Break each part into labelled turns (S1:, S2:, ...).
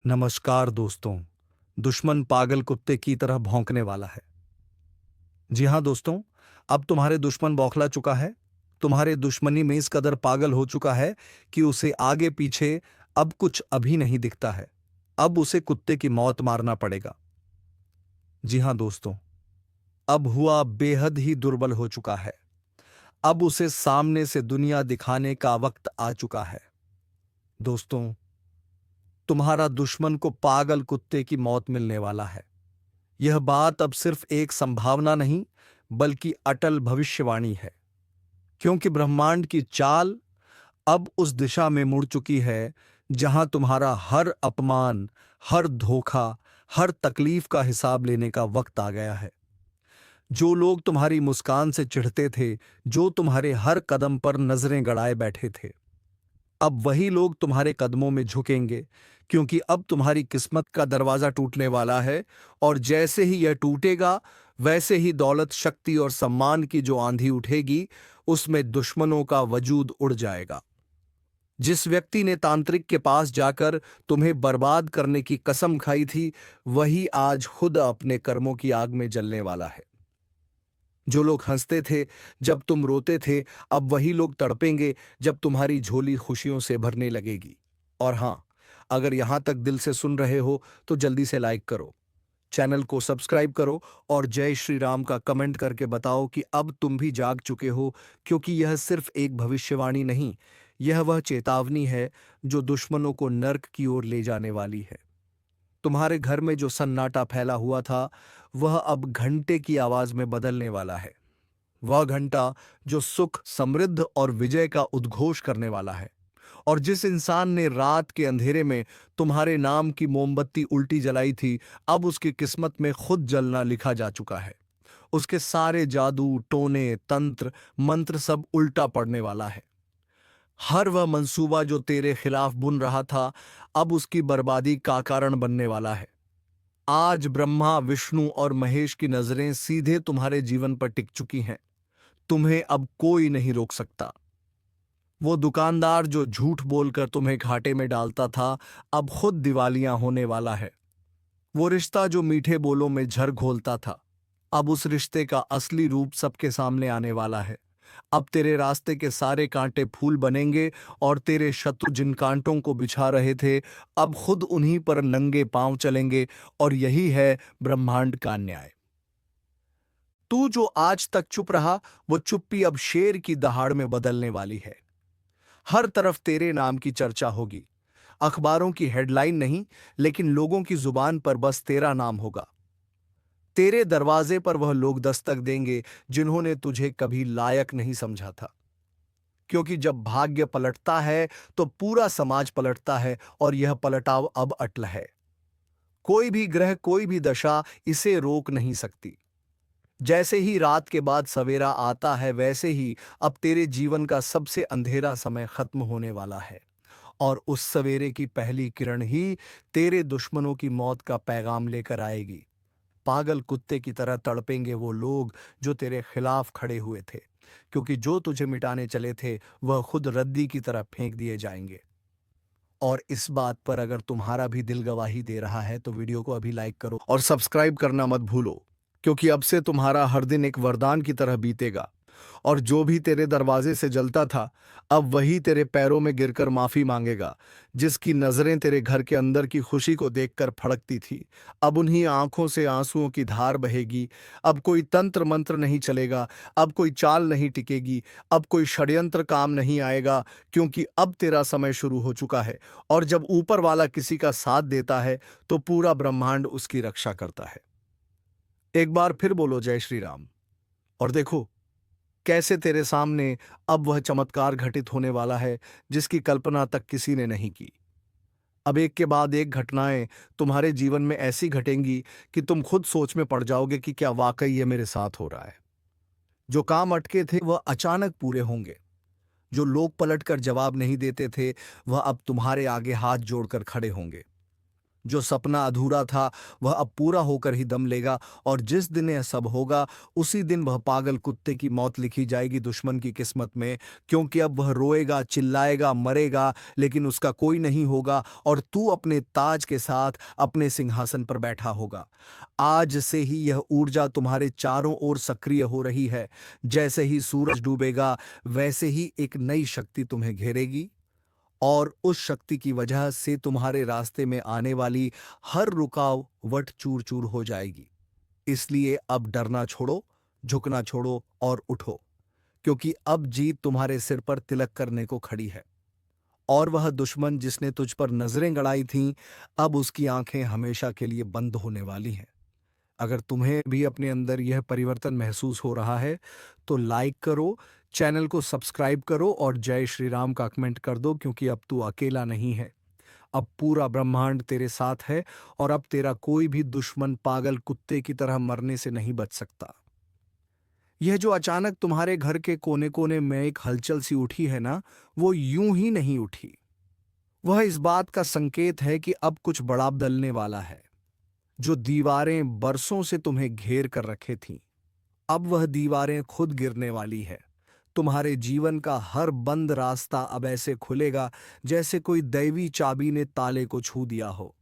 S1: नमस्कार दोस्तों। दुश्मन पागल कुत्ते की तरह भौंकने वाला है। जी हाँ दोस्तों, अब तुम्हारे दुश्मन बौखला चुका है। तुम्हारे दुश्मनी में इस कदर पागल हो चुका है कि उसे आगे पीछे अब कुछ अभी नहीं दिखता है। अब उसे कुत्ते की मौत मारना पड़ेगा। जी हाँ दोस्तों, अब हुआ बेहद ही दुर्बल हो चुका है। अब उसे सामने से दुनिया दिखाने का वक्त आ चुका है। दोस्तों, तुम्हारा दुश्मन को पागल कुत्ते की मौत मिलने वाला है। यह बात अब सिर्फ एक संभावना नहीं, बल्कि अटल भविष्यवाणी है। क्योंकि ब्रह्मांड की चाल अब उस दिशा में मुड़ चुकी है जहां तुम्हारा हर अपमान, हर धोखा, हर तकलीफ का हिसाब लेने का वक्त आ गया है। जो लोग तुम्हारी मुस्कान से चिढ़ते थे, जो तुम्हारे हर कदम पर नजरें गड़ाए बैठे थे, अब वही लोग तुम्हारे कदमों में झुकेंगे, क्योंकि अब तुम्हारी किस्मत का दरवाजा टूटने वाला है। और जैसे ही यह टूटेगा, वैसे ही दौलत, शक्ति और सम्मान की जो आंधी उठेगी, उसमें दुश्मनों का वजूद उड़ जाएगा। जिस व्यक्ति ने तांत्रिक के पास जाकर तुम्हें बर्बाद करने की कसम खाई थी, वही आज खुद अपने कर्मों की आग में जलने वाला है। जो लोग हंसते थे जब तुम रोते थे, अब वही लोग तड़पेंगे जब तुम्हारी झोली खुशियों से भरने लगेगी। और हां, अगर यहां तक दिल से सुन रहे हो तो जल्दी से लाइक करो, चैनल को सब्सक्राइब करो और जय श्री राम का कमेंट करके बताओ कि अब तुम भी जाग चुके हो। क्योंकि यह सिर्फ एक भविष्यवाणी नहीं, यह वह चेतावनी है जो दुश्मनों को नर्क की ओर ले जाने वाली है। तुम्हारे घर में जो सन्नाटा फैला हुआ था, वह अब घंटे की आवाज में बदलने वाला है। वह घंटा जो सुख, समृद्ध और विजय का उद्घोष करने वाला है। और जिस इंसान ने रात के अंधेरे में तुम्हारे नाम की मोमबत्ती उल्टी जलाई थी, अब उसकी किस्मत में खुद जलना लिखा जा चुका है। उसके सारे जादू, टोने, तंत्र, मंत्र सब उल्टा पड़ने वाला है। हर वह मंसूबा जो तेरे खिलाफ बुन रहा था, अब उसकी बर्बादी का कारण बनने वाला है। आज ब्रह्मा, विष्णु और महेश की नजरें सीधे तुम्हारे जीवन पर टिक चुकी हैं। तुम्हें अब कोई नहीं रोक सकता। वो दुकानदार जो झूठ बोलकर तुम्हें घाटे में डालता था, अब खुद दिवालिया होने वाला है। वो रिश्ता जो मीठे बोलों में झर घोलता था, अब उस रिश्ते का असली रूप सबके सामने आने वाला है। अब तेरे रास्ते के सारे कांटे फूल बनेंगे और तेरे शत्रु जिन कांटों को बिछा रहे थे, अब खुद उन्हीं पर नंगे पांव चलेंगे। और यही है ब्रह्मांड का न्याय। तू जो आज तक चुप रहा, वो चुप्पी अब शेर की दहाड़ में बदलने वाली है। हर तरफ तेरे नाम की चर्चा होगी। अखबारों की हेडलाइन नहीं, लेकिन लोगों की जुबान पर बस तेरा नाम होगा। तेरे दरवाजे पर वह लोग दस्तक देंगे जिन्होंने तुझे कभी लायक नहीं समझा था। क्योंकि जब भाग्य पलटता है तो पूरा समाज पलटता है, और यह पलटाव अब अटल है। कोई भी ग्रह, कोई भी दशा इसे रोक नहीं सकती। जैसे ही रात के बाद सवेरा आता है, वैसे ही अब तेरे जीवन का सबसे अंधेरा समय खत्म होने वाला है। और उस सवेरे की पहली किरण ही तेरे दुश्मनों की मौत का पैगाम लेकर आएगी। पागल कुत्ते की तरह तड़पेंगे वो लोग जो तेरे खिलाफ खड़े हुए थे, क्योंकि जो तुझे मिटाने चले थे, वह खुद रद्दी की तरह फेंक दिए जाएंगे। और इस बात पर अगर तुम्हारा भी दिल गवाही दे रहा है, तो वीडियो को अभी लाइक करो और सब्सक्राइब करना मत भूलो। क्योंकि अब से तुम्हारा हर दिन एक वरदान की तरह बीतेगा। और जो भी तेरे दरवाजे से जलता था, अब वही तेरे पैरों में गिरकर माफी मांगेगा। जिसकी नजरें तेरे घर के अंदर की खुशी को देखकर फड़कती थी, अब उन्हीं आंखों से आंसुओं की धार बहेगी। अब कोई तंत्र मंत्र नहीं चलेगा, अब कोई चाल नहीं टिकेगी, अब कोई षड्यंत्र काम नहीं आएगा। क्योंकि अब तेरा समय शुरू हो चुका है। और जब ऊपर वाला किसी का साथ देता है, तो पूरा ब्रह्मांड उसकी रक्षा करता है। एक बार फिर बोलो जय श्री राम। और देखो कैसे तेरे सामने अब वह चमत्कार घटित होने वाला है जिसकी कल्पना तक किसी ने नहीं की। अब एक के बाद एक घटनाएं तुम्हारे जीवन में ऐसी घटेंगी कि तुम खुद सोच में पड़ जाओगे कि क्या वाकई ये मेरे साथ हो रहा है। जो काम अटके थे वह अचानक पूरे होंगे। जो लोग पलट कर जवाब नहीं देते थे, वह अब तुम्हारे आगे हाथ जोड़कर खड़े होंगे। जो सपना अधूरा था वह अब पूरा होकर ही दम लेगा, और जिस दिन यह सब होगा उसी दिन वह पागल कुत्ते की मौत लिखी जाएगी दुश्मन की किस्मत में, क्योंकि अब वह रोएगा, चिल्लाएगा, मरेगा, लेकिन उसका कोई नहीं होगा, और तू अपने ताज के साथ अपने सिंहासन पर बैठा होगा। आज से ही यह ऊर्जा तुम्हारे चारों ओर सक्रिय हो रही है। जैसे ही सूरज डूबेगा वैसे ही एक नई शक्ति तुम्हें घेरेगी, और उस शक्ति की वजह से तुम्हारे रास्ते में आने वाली हर रुकावट चूर चूर हो जाएगी। इसलिए अब डरना छोड़ो, झुकना छोड़ो और उठो, क्योंकि अब जीत तुम्हारे सिर पर तिलक करने को खड़ी है। और वह दुश्मन जिसने तुझ पर नजरें गड़ाई थीं, अब उसकी आंखें हमेशा के लिए बंद होने वाली हैं। अगर तुम्हें भी अपने अंदर यह परिवर्तन महसूस हो रहा है तो लाइक करो, चैनल को सब्सक्राइब करो और जय श्री राम का कमेंट कर दो, क्योंकि अब तू अकेला नहीं है। अब पूरा ब्रह्मांड तेरे साथ है, और अब तेरा कोई भी दुश्मन पागल कुत्ते की तरह मरने से नहीं बच सकता। यह जो अचानक तुम्हारे घर के कोने कोने में एक हलचल सी उठी है ना, वो यूं ही नहीं उठी। वह इस बात का संकेत है कि अब कुछ बड़ा बदलने वाला है। जो दीवारें बरसों से तुम्हें घेर कर रखे थीं, अब वह दीवारें खुद गिरने वाली है। तुम्हारे जीवन का हर बंद रास्ता अब ऐसे खुलेगा जैसे कोई दैवी चाबी ने ताले को छू दिया हो।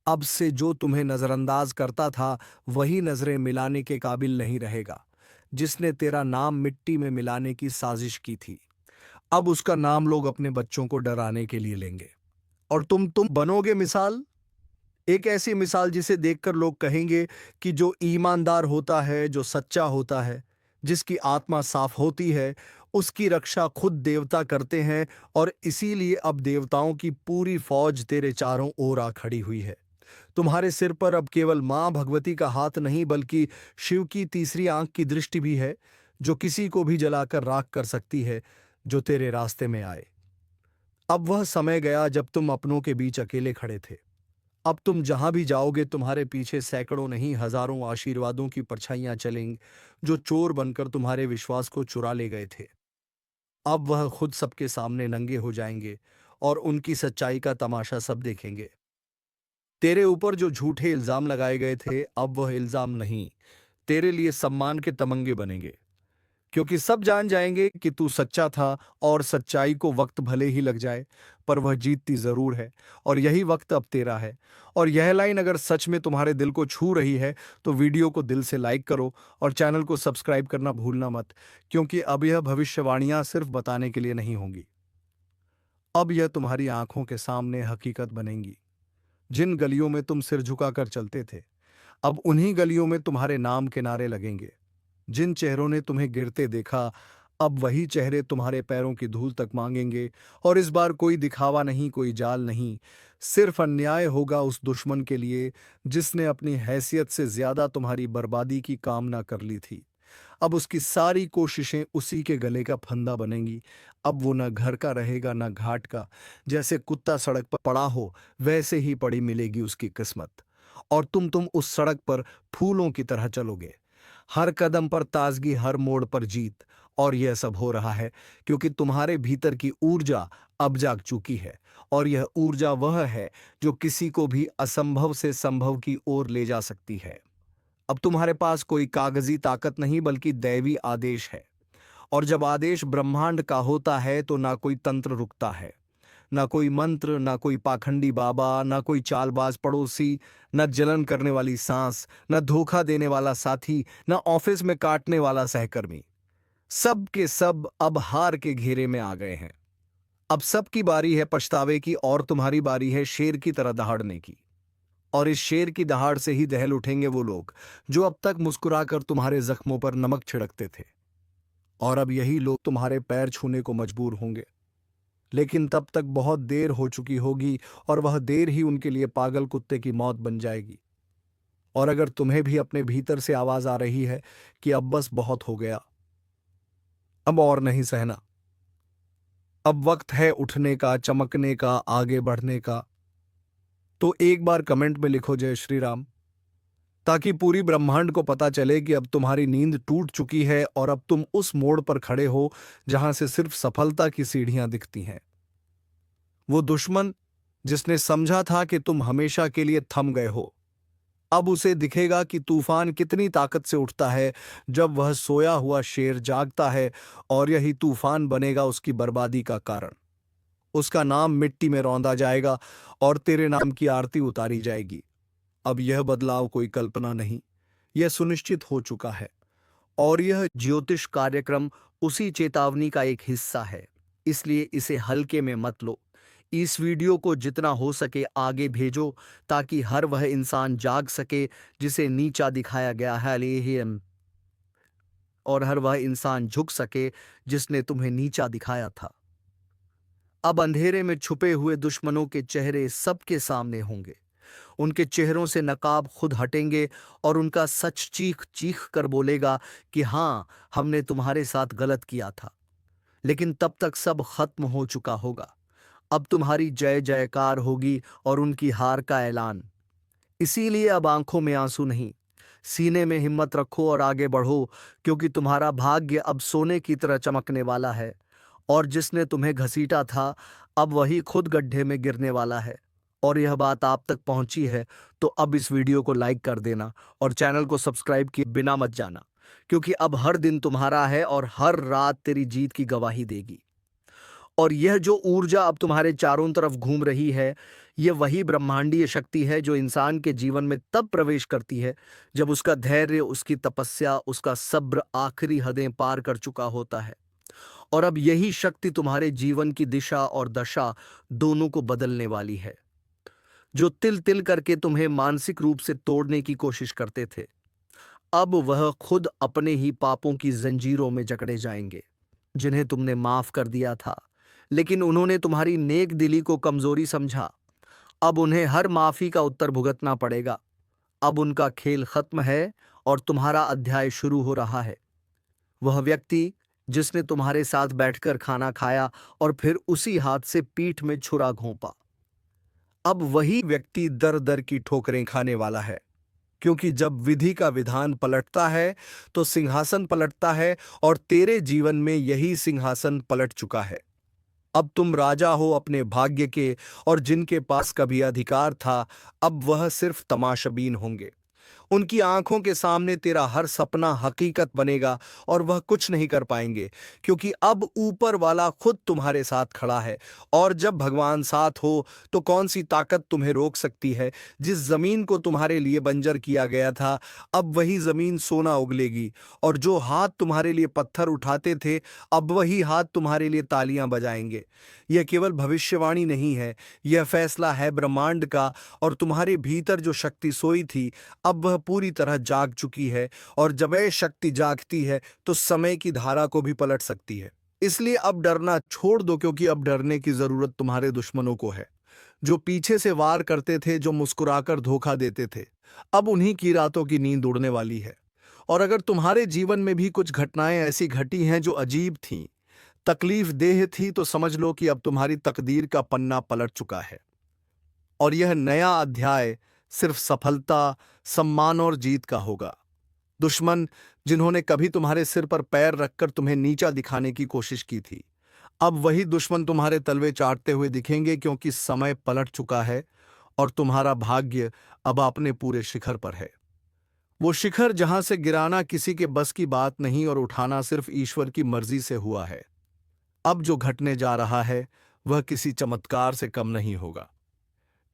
S1: अब से जो तुम्हें नजरअंदाज करता था वही नजरें मिलाने के काबिल नहीं रहेगा। जिसने तेरा नाम मिट्टी में मिलाने की साजिश की थी, अब उसका नाम लोग अपने बच्चों को डराने के लिए लेंगे। और तुम बनोगे मिसाल, एक ऐसी मिसाल जिसे देखकर लोग कहेंगे कि जो ईमानदार होता है, जो सच्चा होता है, जिसकी आत्मा साफ होती है, उसकी रक्षा खुद देवता करते हैं। और इसीलिए अब देवताओं की पूरी फौज तेरे चारों ओर आ खड़ी हुई है। तुम्हारे सिर पर अब केवल मां भगवती का हाथ नहीं, बल्कि शिव की तीसरी आंख की दृष्टि भी है, जो किसी को भी जलाकर राख कर सकती है जो तेरे रास्ते में आए। अब वह समय गया जब तुम अपनों के बीच अकेले खड़े थे। अब तुम जहां भी जाओगे तुम्हारे पीछे सैकड़ों नहीं हजारों आशीर्वादों की परछाइयां चलेंगी, जो चोर बनकर तुम्हारे विश्वास को चुरा ले गए थे। अब वह खुद सबके सामने नंगे हो जाएंगे, और उनकी सच्चाई का तमाशा सब देखेंगे। तेरे ऊपर जो झूठे इल्जाम लगाए गए थे, अब वह इल्जाम नहीं, तेरे लिए सम्मान के तमंगे बनेंगे, क्योंकि सब जान जाएंगे कि तू सच्चा था। और सच्चाई को वक्त भले ही लग जाए, पर वह जीतती जरूर है, और यही वक्त अब तेरा है। और यह लाइन अगर सच में तुम्हारे दिल को छू रही है तो वीडियो को दिल से लाइक करो और चैनल को सब्सक्राइब करना भूलना मत, क्योंकि अब यह भविष्यवाणियां सिर्फ बताने के लिए नहीं होंगी। अब यह तुम्हारी आंखों के सामने हकीकत बनेंगी। जिन गलियों में तुम सिर झुकाकर चलते थे, अब उन्हीं गलियों में तुम्हारे नाम के नारे लगेंगे। जिन चेहरों ने तुम्हें गिरते देखा, अब वही चेहरे तुम्हारे पैरों की धूल तक मांगेंगे। और इस बार कोई दिखावा नहीं, कोई जाल नहीं, सिर्फ अन्याय होगा उस दुश्मन के लिए जिसने अपनी हैसियत से ज्यादा तुम्हारी बर्बादी की कामना कर ली थी। अब उसकी सारी कोशिशें उसी के गले का फंदा बनेंगी। अब वो न घर का रहेगा न घाट का। जैसे कुत्ता सड़क पर पड़ा हो, वैसे ही पड़ी मिलेगी उसकी किस्मत। और तुम उस सड़क पर फूलों की तरह चलोगे, हर कदम पर ताजगी, हर मोड़ पर जीत। और यह सब हो रहा है क्योंकि तुम्हारे भीतर की ऊर्जा अब जाग चुकी है, और यह ऊर्जा वह है जो किसी को भी असंभव से संभव की ओर ले जा सकती है। अब तुम्हारे पास कोई कागजी ताकत नहीं, बल्कि दैवी आदेश है। और जब आदेश ब्रह्मांड का होता है तो ना कोई तंत्र रुकता है, ना कोई मंत्र, ना कोई पाखंडी बाबा, ना कोई चालबाज पड़ोसी, ना जलन करने वाली सांस, ना धोखा देने वाला साथी, ना ऑफिस में काटने वाला सहकर्मी। सब के सब अब हार के घेरे में आ गए हैं। अब सबकी बारी है पछतावे की, और तुम्हारी बारी है शेर की तरह दहाड़ने की। और इस शेर की दहाड़ से ही दहल उठेंगे वो लोग जो अब तक मुस्कुराकर तुम्हारे जख्मों पर नमक छिड़कते थे। और अब यही लोग तुम्हारे पैर छूने को मजबूर होंगे, लेकिन तब तक बहुत देर हो चुकी होगी, और वह देर ही उनके लिए पागल कुत्ते की मौत बन जाएगी। और अगर तुम्हें भी अपने भीतर से आवाज आ रही है कि अब बस बहुत हो गया, अब और नहीं सहना, अब वक्त है उठने का, चमकने का, आगे बढ़ने का, तो एक बार कमेंट में लिखो जय श्री राम, ताकि पूरी ब्रह्मांड को पता चले कि अब तुम्हारी नींद टूट चुकी है, और अब तुम उस मोड़ पर खड़े हो जहां से सिर्फ सफलता की सीढ़ियां दिखती हैं। वो दुश्मन जिसने समझा था कि तुम हमेशा के लिए थम गए हो, अब उसे दिखेगा कि तूफान कितनी ताकत से उठता है जब वह सोया हुआ शेर जागता है, और यही तूफान बनेगा उसकी बर्बादी का कारण। उसका नाम मिट्टी में रौंदा जाएगा और तेरे नाम की आरती उतारी जाएगी। अब यह बदलाव कोई कल्पना नहीं, यह सुनिश्चित हो चुका है, और यह ज्योतिष कार्यक्रम उसी चेतावनी का एक हिस्सा है। इसलिए इसे हल्के में मत लो। इस वीडियो को जितना हो सके आगे भेजो, ताकि हर वह इंसान जाग सके जिसे नीचा दिखाया गया है, लेहियम, और हर वह इंसान झुक सके जिसने तुम्हें नीचा दिखाया था। अब अंधेरे में छुपे हुए दुश्मनों के चेहरे सबके सामने होंगे। उनके चेहरों से नकाब खुद हटेंगे और उनका सच चीख चीख कर बोलेगा कि हाँ, हमने तुम्हारे साथ गलत किया था। लेकिन तब तक सब खत्म हो चुका होगा। अब तुम्हारी जय जयकार होगी और उनकी हार का ऐलान। इसीलिए अब आंखों में आंसू नहीं, सीने में हिम्मत रखो और आगे बढ़ो, क्योंकि तुम्हारा भाग्य अब सोने की तरह चमकने वाला है। और जिसने तुम्हें घसीटा था, अब वही खुद गड्ढे में गिरने वाला है। और यह बात आप तक पहुंची है तो अब इस वीडियो को लाइक कर देना और चैनल को सब्सक्राइब किए बिना मत जाना, क्योंकि अब हर दिन तुम्हारा है और हर रात तेरी जीत की गवाही देगी। और यह जो ऊर्जा अब तुम्हारे चारों तरफ घूम रही है, यह वही ब्रह्मांडीय शक्ति है जो इंसान के जीवन में तब प्रवेश करती है जब उसका धैर्य, उसकी तपस्या, उसका सब्र आखिरी हदें पार कर चुका होता है। और अब यही शक्ति तुम्हारे जीवन की दिशा और दशा दोनों को बदलने वाली है। जो तिल तिल करके तुम्हें मानसिक रूप से तोड़ने की कोशिश करते थे, अब वह खुद अपने ही पापों की जंजीरों में जकड़े जाएंगे। जिन्हें तुमने माफ कर दिया था, लेकिन उन्होंने तुम्हारी नेक दिली को कमजोरी समझा, अब उन्हें हर माफी का उत्तर भुगतना पड़ेगा। अब उनका खेल खत्म है और तुम्हारा अध्याय शुरू हो रहा है। वह व्यक्ति जिसने तुम्हारे साथ बैठकर खाना खाया और फिर उसी हाथ से पीठ में छुरा घोंपा, अब वही व्यक्ति दर दर की ठोकरें खाने वाला है। क्योंकि जब विधि का विधान पलटता है तो सिंहासन पलटता है, और तेरे जीवन में यही सिंहासन पलट चुका है। अब तुम राजा हो अपने भाग्य के, और जिनके पास कभी अधिकार था, अब वह सिर्फ तमाशाबीन होंगे। उनकी आंखों के सामने तेरा हर सपना हकीकत बनेगा और वह कुछ नहीं कर पाएंगे, क्योंकि अब ऊपर वाला खुद तुम्हारे साथ खड़ा है। और जब भगवान साथ हो तो कौन सी ताकत तुम्हें रोक सकती है। जिस जमीन को तुम्हारे लिए बंजर किया गया था, अब वही जमीन सोना उगलेगी, और जो हाथ तुम्हारे लिए पत्थर उठाते थे, अब वही हाथ तुम्हारे लिए तालियां बजाएंगे। यह केवल भविष्यवाणी नहीं है, यह फैसला है ब्रह्मांड का। और तुम्हारे भीतर जो शक्ति सोई थी, अब वह पूरी तरह जाग चुकी है, और जब यह शक्ति जागती है तो समय की धारा को भी पलट सकती है। इसलिए अब डरना छोड़ दो, क्योंकि अब डरने की जरूरत तुम्हारे दुश्मनों को है, जो पीछे से वार करते थे, जो मुस्कुराकर धोखा देते थे। अब उन्हीं की रातों की नींद उड़ने वाली है। और अगर तुम्हारे जीवन में भी कुछ घटनाएं ऐसी घटी हैं जो अजीब थीं, तकलीफ देह थी, तो समझ लो कि अब तुम्हारी तकदीर का पन्ना पलट चुका है। और यह नया अध्याय सिर्फ सफलता, सम्मान और जीत का होगा। दुश्मन जिन्होंने कभी तुम्हारे सिर पर पैर रखकर तुम्हें नीचा दिखाने की कोशिश की थी, अब वही दुश्मन तुम्हारे तलवे चाटते हुए दिखेंगे, क्योंकि समय पलट चुका है और तुम्हारा भाग्य अब अपने पूरे शिखर पर है। वो शिखर जहां से गिराना किसी के बस की बात नहीं और उठाना सिर्फ ईश्वर की मर्जी से हुआ है। अब जो घटने जा रहा है वह किसी चमत्कार से कम नहीं होगा,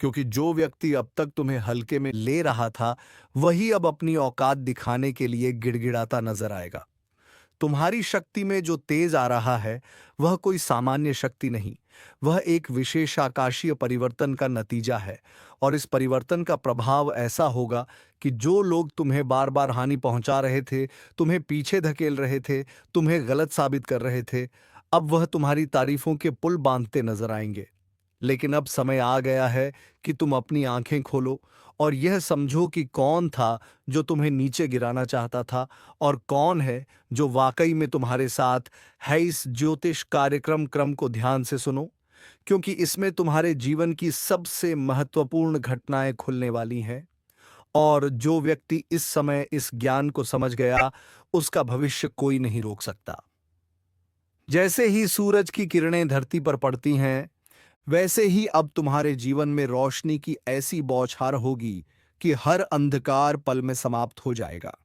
S1: क्योंकि जो व्यक्ति अब तक तुम्हें हल्के में ले रहा था, वही अब अपनी औकात दिखाने के लिए गिड़गिड़ाता नजर आएगा। तुम्हारी शक्ति में जो तेज आ रहा है, वह कोई सामान्य शक्ति नहीं, वह एक विशेष आकाशीय परिवर्तन का नतीजा है। और इस परिवर्तन का प्रभाव ऐसा होगा कि जो लोग तुम्हें बार बार हानि पहुंचा रहे थे, तुम्हें पीछे धकेल रहे थे, तुम्हें गलत साबित कर रहे थे, अब वह तुम्हारी तारीफों के पुल बांधते नजर आएंगे। लेकिन अब समय आ गया है कि तुम अपनी आंखें खोलो और यह समझो कि कौन था जो तुम्हें नीचे गिराना चाहता था, और कौन है जो वाकई में तुम्हारे साथ है। इस ज्योतिष कार्यक्रम क्रम को ध्यान से सुनो, क्योंकि इसमें तुम्हारे जीवन की सबसे महत्वपूर्ण घटनाएं खुलने वाली हैं। और जो व्यक्ति इस समय इस ज्ञान को समझ गया, उसका भविष्य कोई नहीं रोक सकता। जैसे ही सूरज की किरणें धरती पर पड़ती हैं, वैसे ही अब तुम्हारे जीवन में रोशनी की ऐसी बौछार होगी कि हर अंधकार पल में समाप्त हो जाएगा।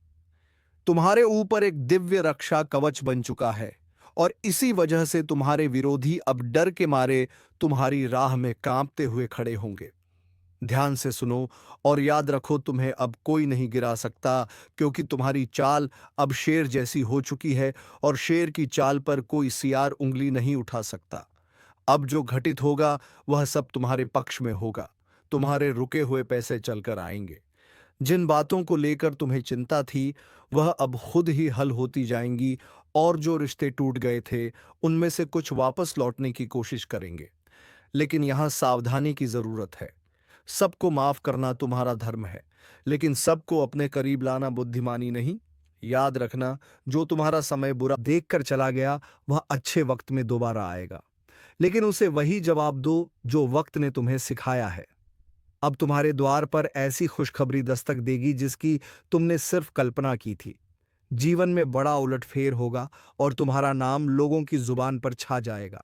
S1: तुम्हारे ऊपर एक दिव्य रक्षा कवच बन चुका है और इसी वजह से तुम्हारे विरोधी अब डर के मारे तुम्हारी राह में कांपते हुए खड़े होंगे। ध्यान से सुनो और याद रखो, तुम्हें अब कोई नहीं गिरा सकता, क्योंकि तुम्हारी चाल अब शेर जैसी हो चुकी है और शेर की चाल पर कोई सियार उंगली नहीं उठा सकता। अब जो घटित होगा वह सब तुम्हारे पक्ष में होगा। तुम्हारे रुके हुए पैसे चलकर आएंगे। जिन बातों को लेकर तुम्हें चिंता थी वह अब खुद ही हल होती जाएंगी, और जो रिश्ते टूट गए थे उनमें से कुछ वापस लौटने की कोशिश करेंगे। लेकिन यहां सावधानी की जरूरत है। सबको माफ करना तुम्हारा धर्म है, लेकिन सबको अपने करीब लाना बुद्धिमानी नहीं। याद रखना, जो तुम्हारा समय बुरा देखकर चला गया वह अच्छे वक्त में दोबारा आएगा, लेकिन उसे वही जवाब दो जो वक्त ने तुम्हें सिखाया है। अब तुम्हारे द्वार पर ऐसी खुशखबरी दस्तक देगी जिसकी तुमने सिर्फ कल्पना की थी। जीवन में बड़ा उलटफेर होगा और तुम्हारा नाम लोगों की जुबान पर छा जाएगा।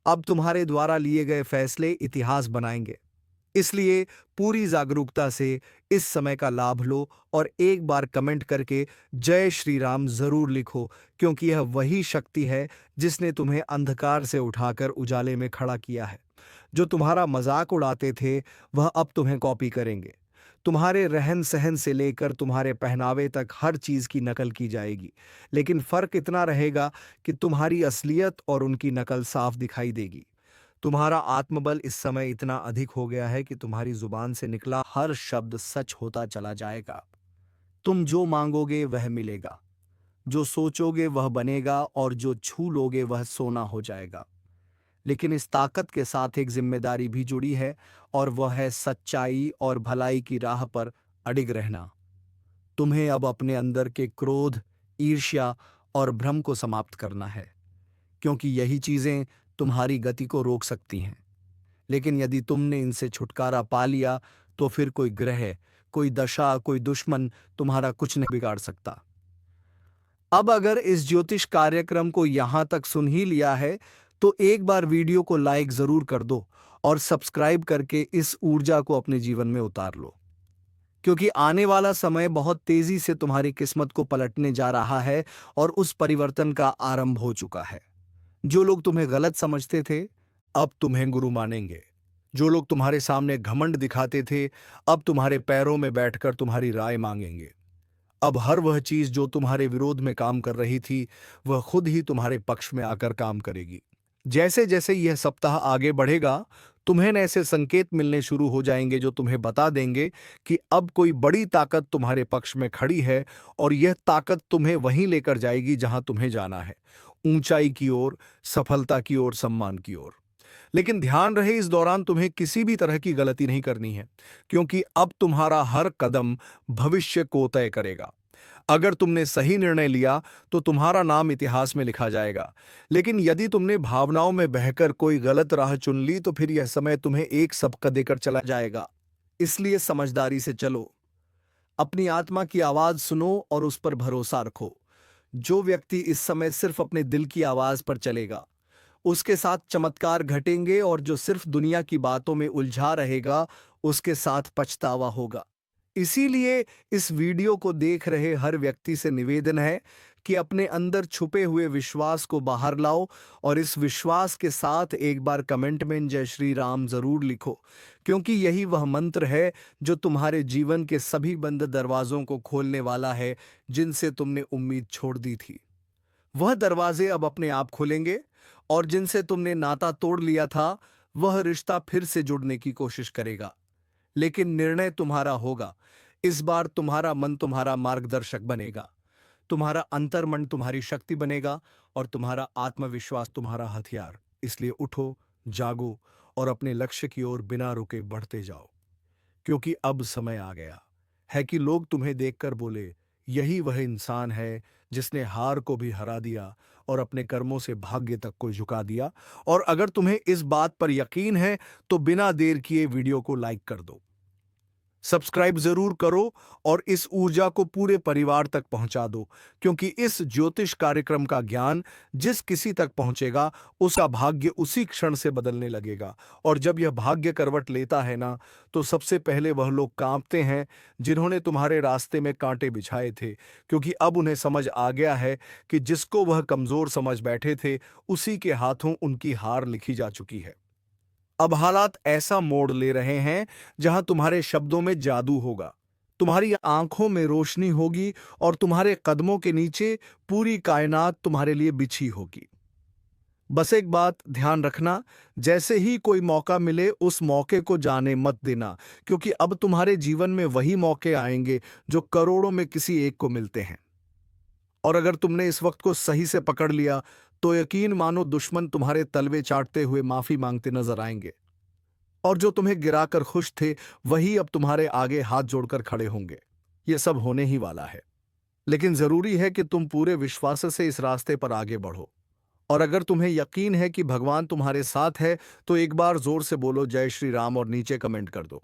S1: अब तुम्हारे द्वारा लिए गए फैसले इतिहास बनाएंगे। इसलिए पूरी जागरूकता से इस समय का लाभ लो और एक बार कमेंट करके जय श्री राम जरूर लिखो, क्योंकि यह वही शक्ति है जिसने तुम्हें अंधकार से उठाकर उजाले में खड़ा किया है। जो तुम्हारा मजाक उड़ाते थे वह अब तुम्हें कॉपी करेंगे। तुम्हारे रहन सहन से लेकर तुम्हारे पहनावे तक हर चीज की नकल की जाएगी, लेकिन फर्क इतना रहेगा कि तुम्हारी असलियत और उनकी नकल साफ दिखाई देगी। तुम्हारा आत्मबल इस समय इतना अधिक हो गया है कि तुम्हारी जुबान से निकला हर शब्द सच होता चला जाएगा। तुम जो मांगोगे वह मिलेगा, जो सोचोगे वह बनेगा और जो छू लोगे वह सोना हो जाएगा। लेकिन इस ताकत के साथ एक जिम्मेदारी भी जुड़ी है, और वह है सच्चाई और भलाई की राह पर अडिग रहना। तुम्हें अब अपने अंदर के क्रोध, ईर्ष्या और भ्रम को समाप्त करना है, क्योंकि यही चीजें तुम्हारी गति को रोक सकती हैं। लेकिन यदि तुमने इनसे छुटकारा पा लिया तो फिर कोई ग्रह, कोई दशा, कोई दुश्मन तुम्हारा कुछ नहीं बिगाड़ सकता। अब अगर इस ज्योतिष कार्यक्रम को यहां तक सुन ही लिया है तो एक बार वीडियो को लाइक जरूर कर दो और सब्सक्राइब करके इस ऊर्जा को अपने जीवन में उतार लो, क्योंकि आने वाला समय बहुत तेजी से तुम्हारी किस्मत को पलटने जा रहा है और उस परिवर्तन का आरंभ हो चुका है। जो लोग तुम्हें गलत समझते थे अब तुम्हें गुरु मानेंगे। जो लोग तुम्हारे सामने घमंड दिखाते थे अब तुम्हारे पैरों में बैठकर तुम्हारी राय मांगेंगे। अब हर वह चीज जो तुम्हारे विरोध में काम कर रही थी वह खुद ही तुम्हारे पक्ष में आकर काम करेगी। जैसे जैसे यह सप्ताह आगे बढ़ेगा तुम्हें ऐसे संकेत मिलने शुरू हो जाएंगे जो तुम्हें बता देंगे कि अब कोई बड़ी ताकत तुम्हारे पक्ष में खड़ी है, और यह ताकत तुम्हें वहीं लेकर जाएगी जहां तुम्हें जाना है, ऊंचाई की ओर, सफलता की ओर, सम्मान की ओर। लेकिन ध्यान रहे, इस दौरान तुम्हें किसी भी तरह की गलती नहीं करनी है, क्योंकि अब तुम्हारा हर कदम भविष्य को तय करेगा। अगर तुमने सही निर्णय लिया तो तुम्हारा नाम इतिहास में लिखा जाएगा, लेकिन यदि तुमने भावनाओं में बहकर कोई गलत राह चुन ली तो फिर यह समय तुम्हें एक सबक देकर चला जाएगा। इसलिए समझदारी से चलो, अपनी आत्मा की आवाज सुनो और उस पर भरोसा रखो। जो व्यक्ति इस समय सिर्फ अपने दिल की आवाज पर चलेगा उसके साथ चमत्कार घटेंगे, और जो सिर्फ दुनिया की बातों में उलझा रहेगा उसके साथ पछतावा होगा। इसीलिए इस वीडियो को देख रहे हर व्यक्ति से निवेदन है कि अपने अंदर छुपे हुए विश्वास को बाहर लाओ और इस विश्वास के साथ एक बार कमेंट में जय श्री राम जरूर लिखो, क्योंकि यही वह मंत्र है जो तुम्हारे जीवन के सभी बंद दरवाजों को खोलने वाला है जिनसे तुमने उम्मीद छोड़ दी थी। वह दरवाजे अब अपने आप खुलेंगे, और जिनसे तुमने नाता तोड़ लिया था वह रिश्ता फिर से जुड़ने की कोशिश करेगा। लेकिन निर्णय तुम्हारा होगा। इस बार तुम्हारा मन तुम्हारा मार्गदर्शक बनेगा, तुम्हारा अंतर्मन तुम्हारी शक्ति बनेगा और तुम्हारा आत्मविश्वास तुम्हारा हथियार। इसलिए उठो, जागो और अपने लक्ष्य की ओर बिना रुके बढ़ते जाओ, क्योंकि अब समय आ गया है कि लोग तुम्हें देखकर बोले, यही वह इंसान है जिसने हार को भी हरा दिया और अपने कर्मों से भाग्य तक को झुका दिया। और अगर तुम्हें इस बात पर यकीन है तो बिना देर किए वीडियो को लाइक कर दो। सब्सक्राइब जरूर करो और इस ऊर्जा को पूरे परिवार तक पहुंचा दो, क्योंकि इस ज्योतिष कार्यक्रम का ज्ञान जिस किसी तक पहुंचेगा उसका भाग्य उसी क्षण से बदलने लगेगा। और जब यह भाग्य करवट लेता है ना, तो सबसे पहले वह लोग कांपते हैं जिन्होंने तुम्हारे रास्ते में कांटे बिछाए थे, क्योंकि अब उन्हें समझ आ गया है कि जिसको वह कमजोर समझ बैठे थे उसी के हाथों उनकी हार लिखी जा चुकी है। अब हालात ऐसा मोड़ ले रहे हैं जहां तुम्हारे शब्दों में जादू होगा, तुम्हारी आंखों में रोशनी होगी और तुम्हारे कदमों के नीचे पूरी कायनात तुम्हारे लिए बिछी होगी। बस एक बात ध्यान रखना, जैसे ही कोई मौका मिले उस मौके को जाने मत देना, क्योंकि अब तुम्हारे जीवन में वही मौके आएंगे जो करोड़ों में किसी एक को मिलते हैं। और अगर तुमने इस वक्त को सही से पकड़ लिया तो यकीन मानो दुश्मन तुम्हारे तलवे चाटते हुए माफी मांगते नजर आएंगे, और जो तुम्हें गिराकर खुश थे वही अब तुम्हारे आगे हाथ जोड़कर खड़े होंगे। ये सब होने ही वाला है, लेकिन जरूरी है कि तुम पूरे विश्वास से इस रास्ते पर आगे बढ़ो। और अगर तुम्हें यकीन है कि भगवान तुम्हारे साथ है तो एक बार जोर से बोलो जय श्री राम और नीचे कमेंट कर दो,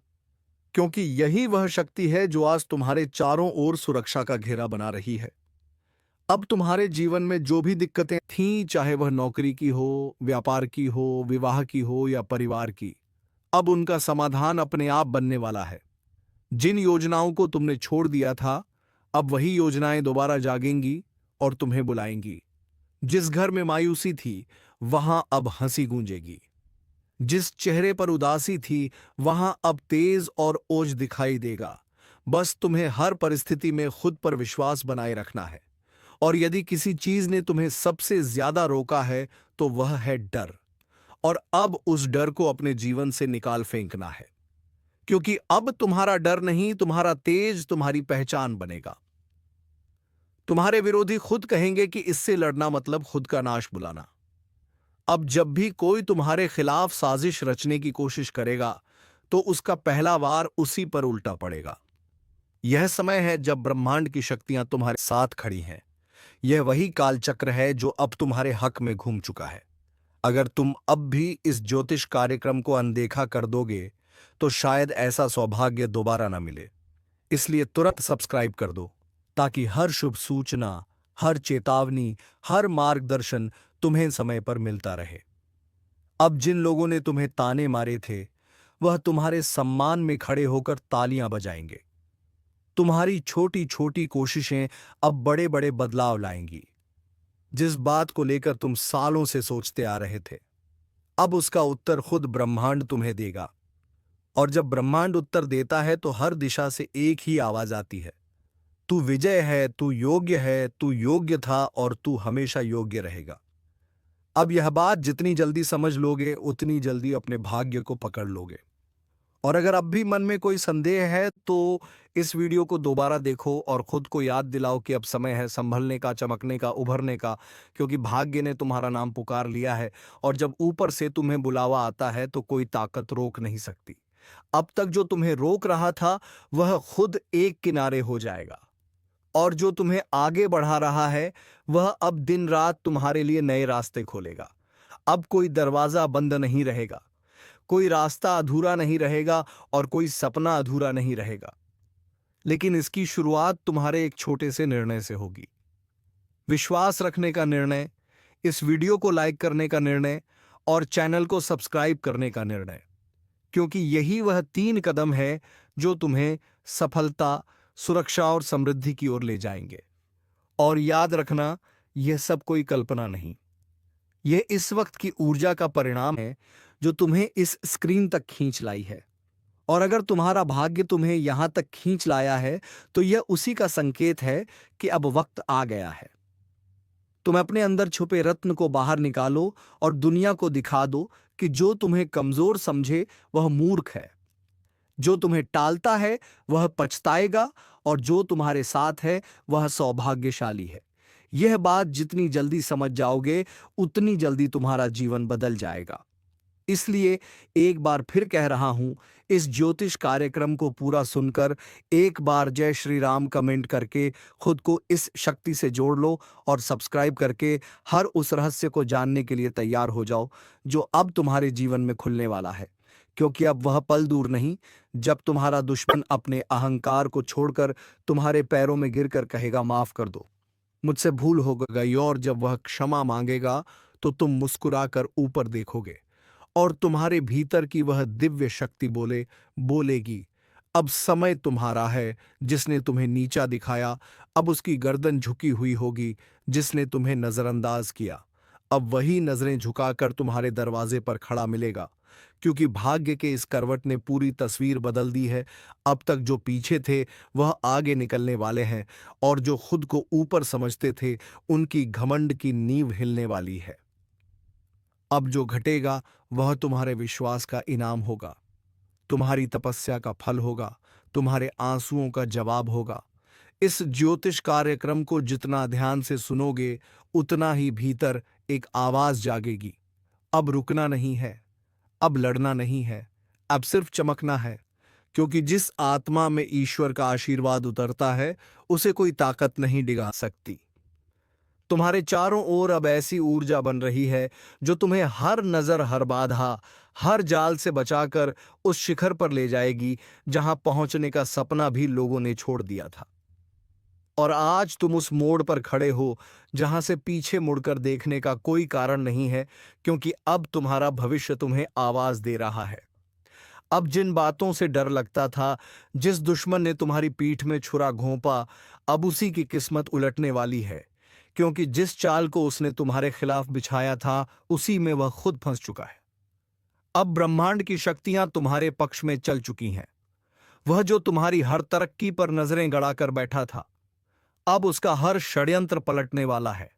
S1: क्योंकि यही वह शक्ति है जो आज तुम्हारे चारों ओर सुरक्षा का घेरा बना रही है। अब तुम्हारे जीवन में जो भी दिक्कतें थीं, चाहे वह नौकरी की हो, व्यापार की हो, विवाह की हो या परिवार की, अब उनका समाधान अपने आप बनने वाला है। जिन योजनाओं को तुमने छोड़ दिया था, अब वही योजनाएं दोबारा जागेंगी और तुम्हें बुलाएंगी। जिस घर में मायूसी थी, वहां अब हंसी गूंजेगी। जिस चेहरे पर उदासी थी, वहां अब तेज और ओज दिखाई देगा। बस तुम्हें हर परिस्थिति में खुद पर विश्वास बनाए रखना है। और यदि किसी चीज ने तुम्हें सबसे ज्यादा रोका है तो वह है डर। और अब उस डर को अपने जीवन से निकाल फेंकना है, क्योंकि अब तुम्हारा डर नहीं, तुम्हारा तेज तुम्हारी पहचान बनेगा। तुम्हारे विरोधी खुद कहेंगे कि इससे लड़ना मतलब खुद का नाश बुलाना। अब जब भी कोई तुम्हारे खिलाफ साजिश रचने की कोशिश करेगा तो उसका पहला वार उसी पर उल्टा पड़ेगा। यह समय है जब ब्रह्मांड की शक्तियां तुम्हारे साथ खड़ी हैं। यह वही कालचक्र है जो अब तुम्हारे हक में घूम चुका है। अगर तुम अब भी इस ज्योतिष कार्यक्रम को अनदेखा कर दोगे तो शायद ऐसा सौभाग्य दोबारा ना मिले। इसलिए तुरंत सब्सक्राइब कर दो, ताकि हर शुभ सूचना, हर चेतावनी, हर मार्गदर्शन तुम्हें समय पर मिलता रहे। अब जिन लोगों ने तुम्हें ताने मारे थे, वह तुम्हारे सम्मान में खड़े होकर तालियां बजाएंगे। तुम्हारी छोटी छोटी कोशिशें अब बड़े बड़े बदलाव लाएंगी। जिस बात को लेकर तुम सालों से सोचते आ रहे थे, अब उसका उत्तर खुद ब्रह्मांड तुम्हें देगा। और जब ब्रह्मांड उत्तर देता है तो हर दिशा से एक ही आवाज आती है, तू विजय है, तू योग्य है, तू योग्य था और तू हमेशा योग्य रहेगा। अब यह बात जितनी जल्दी समझ लोगे उतनी जल्दी अपने भाग्य को पकड़ लोगे। और अगर अब भी मन में कोई संदेह है तो इस वीडियो को दोबारा देखो और खुद को याद दिलाओ कि अब समय है संभलने का, चमकने का, उभरने का, क्योंकि भाग्य ने तुम्हारा नाम पुकार लिया है। और जब ऊपर से तुम्हें बुलावा आता है तो कोई ताकत रोक नहीं सकती। अब तक जो तुम्हें रोक रहा था वह खुद एक किनारे हो जाएगा, और जो तुम्हें आगे बढ़ा रहा है वह अब दिन रात तुम्हारे लिए नए रास्ते खोलेगा। अब कोई दरवाजा बंद नहीं रहेगा, कोई रास्ता अधूरा नहीं रहेगा और कोई सपना अधूरा नहीं रहेगा। लेकिन इसकी शुरुआत तुम्हारे एक छोटे से निर्णय से होगी। विश्वास रखने का निर्णय, इस वीडियो को लाइक करने का निर्णय और चैनल को सब्सक्राइब करने का निर्णय, क्योंकि यही वह 3 कदम है जो तुम्हें सफलता, सुरक्षा और समृद्धि की ओर ले जाएंगे। और याद रखना, यह सब कोई कल्पना नहीं, यह इस वक्त की ऊर्जा का परिणाम है जो तुम्हें इस स्क्रीन तक खींच लाई है। और अगर तुम्हारा भाग्य तुम्हें यहां तक खींच लाया है तो यह उसी का संकेत है कि अब वक्त आ गया है। तुम अपने अंदर छुपे रत्न को बाहर निकालो और दुनिया को दिखा दो कि जो तुम्हें कमजोर समझे वह मूर्ख है, जो तुम्हें टालता है वह पछताएगा, और जो तुम्हारे साथ है वह सौभाग्यशाली है। यह बात जितनी जल्दी समझ जाओगे उतनी जल्दी तुम्हारा जीवन बदल जाएगा। इसलिए एक बार फिर कह रहा हूं, इस ज्योतिष कार्यक्रम को पूरा सुनकर एक बार जय श्री राम कमेंट करके खुद को इस शक्ति से जोड़ लो और सब्सक्राइब करके हर उस रहस्य को जानने के लिए तैयार हो जाओ जो अब तुम्हारे जीवन में खुलने वाला है। क्योंकि अब वह पल दूर नहीं जब तुम्हारा दुश्मन अपने अहंकार को छोड़कर तुम्हारे पैरों में गिरकर कहेगा, माफ कर दो, मुझसे भूल हो गई। और जब वह क्षमा मांगेगा तो तुम मुस्कुराकर ऊपर देखोगे और तुम्हारे भीतर की वह दिव्य शक्ति बोलेगी, अब समय तुम्हारा है। जिसने तुम्हें नीचा दिखाया, अब उसकी गर्दन झुकी हुई होगी। जिसने तुम्हें नजरअंदाज किया, अब वही नजरें झुकाकर तुम्हारे दरवाजे पर खड़ा मिलेगा। क्योंकि भाग्य के इस करवट ने पूरी तस्वीर बदल दी है। अब तक जो पीछे थे वह आगे निकलने वाले हैं, और जो खुद को ऊपर समझते थे उनकी घमंड की नींव हिलने वाली है। अब जो घटेगा वह तुम्हारे विश्वास का इनाम होगा, तुम्हारी तपस्या का फल होगा, तुम्हारे आंसुओं का जवाब होगा। इस ज्योतिष कार्यक्रम को जितना ध्यान से सुनोगे उतना ही भीतर एक आवाज जागेगी, अब रुकना नहीं है, अब लड़ना नहीं है, अब सिर्फ चमकना है। क्योंकि जिस आत्मा में ईश्वर का आशीर्वाद उतरता है उसे कोई ताकत नहीं डिगा सकती। तुम्हारे चारों ओर अब ऐसी ऊर्जा बन रही है जो तुम्हें हर नजर, हर बाधा, हर जाल से बचाकर उस शिखर पर ले जाएगी जहां पहुंचने का सपना भी लोगों ने छोड़ दिया था। और आज तुम उस मोड़ पर खड़े हो जहां से पीछे मुड़कर देखने का कोई कारण नहीं है, क्योंकि अब तुम्हारा भविष्य तुम्हें आवाज दे रहा है। अब जिन बातों से डर लगता था, जिस दुश्मन ने तुम्हारी पीठ में छुरा घोंपा, अब उसी की किस्मत उलटने वाली है। क्योंकि जिस चाल को उसने तुम्हारे खिलाफ बिछाया था उसी में वह खुद फंस चुका है। अब ब्रह्मांड की शक्तियां तुम्हारे पक्ष में चल चुकी हैं। वह जो तुम्हारी हर तरक्की पर नजरें गड़ाकर बैठा था, अब उसका हर षड्यंत्र पलटने वाला है।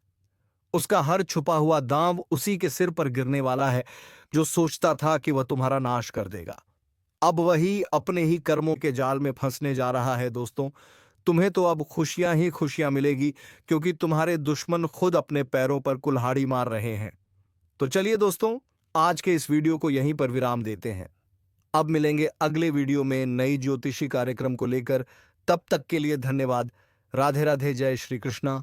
S1: उसका हर छुपा हुआ दांव उसी के सिर पर गिरने वाला है जो सोचता था कि वह तुम्हारा नाश कर देगा। अब वही अपने ही कर्मों के जाल में फंसने जा रहा है। दोस्तों, तुम्हें तो अब खुशियां ही खुशियां मिलेगी, क्योंकि तुम्हारे दुश्मन खुद अपने पैरों पर कुल्हाड़ी मार रहे हैं। तो चलिए दोस्तों, आज के इस वीडियो को यहीं पर विराम देते हैं। अब मिलेंगे अगले वीडियो में नई ज्योतिषी कार्यक्रम को लेकर। तब तक के लिए धन्यवाद। राधे राधे, जय श्री कृष्णा।